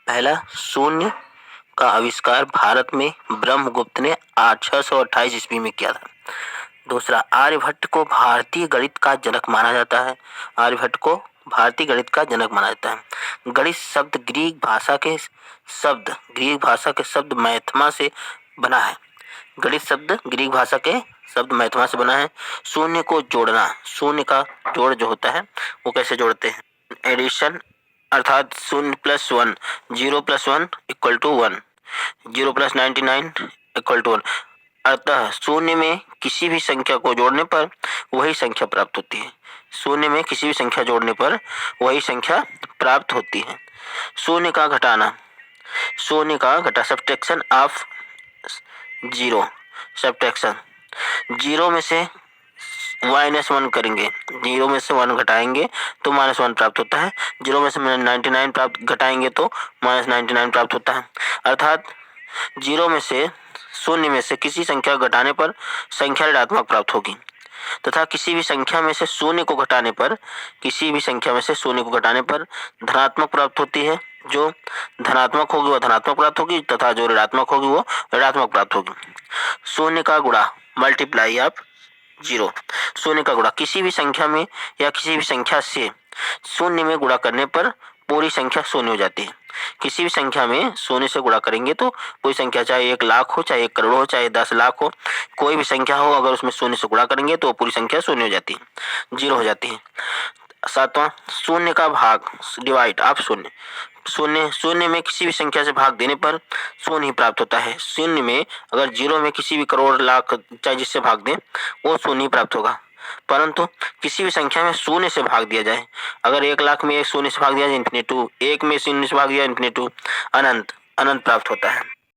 पहला शून्य का आविष्कार भारत में ब्रह्मगुप्त ने 628 ईस्वी में किया था। दूसरा, आर्यभट्ट को भारतीय गणित का जनक माना जाता है। आर्यभट्ट को भारतीय गणित का जनक माना जाता है। गणित शब्द ग्रीक भाषा के शब्द मैथमा से बना है। गणित शब्द ग्रीक भाषा के शब्द मैथमा से बना है। शून्य को जोड़ना, शून्य का जोड़ जो होता है वो कैसे जोड़ते हैं? एडिशन, अर्थात 0+1, 0+1 = 1, 0+99 = 1। अतः शून्य में किसी भी संख्या को जोड़ने पर वही संख्या प्राप्त होती है। शून्य में किसी भी संख्या जोड़ने पर वही संख्या प्राप्त होती है। शून्य का घटाना, सब्ट्रैक्शन ऑफ जीरो, जीरो में से -1 करेंगे, 0 में से 1 घटाएंगे तो -1 प्राप्त होता है। 0 में से 99 घटाएंगे तो -99 प्राप्त होता है। अर्थात शून्य में से किसी संख्या घटाने पर संख्या ऋणात्मक प्राप्त होगी तथा किसी भी संख्या में से शून्य को घटाने पर धनात्मक प्राप्त होती है। जो धनात्मक होगी वह धनात्मक प्राप्त होगी तथा जो ऋणात्मक होगी वो ऋणात्मक प्राप्त होगी। शून्य का गुणा, मल्टीप्लाई ऑफ जीरो। शून्य का गुणा किसी भी संख्या में या किसी भी संख्या से शून्य में गुणा करने पर पूरी संख्या शून्य हो जाती है। किसी भी संख्या में शून्य से गुणा करेंगे तो कोई संख्या, चाहे 1 लाख हो, चाहे 1 करोड़ हो, चाहे 10 लाख हो, कोई भी संख्या हो, अगर उसमें शून्य से गुणा करेंगे तो पूरी संख्या शून्य हो जाती है, 0 हो जाती है। सातवां, शून्य का भाग, डिवाइड ऑफ शून्य। शून्य में किसी भी संख्या से भाग देने पर शून्य ही प्राप्त होता है। शून्य में अगर 0 में किसी भी करोड़, लाख, चाहे जिससे भाग दें वो शून्य ही प्राप्त होगा। परंतु किसी भी संख्या में शून्य से भाग दिया जाए, अगर 1 लाख में शून्य से भाग दिया जाए इन्फिनिटी, 1 में शून्य से भाग दिया इन्फिनिटी, अनंत प्राप्त होता है।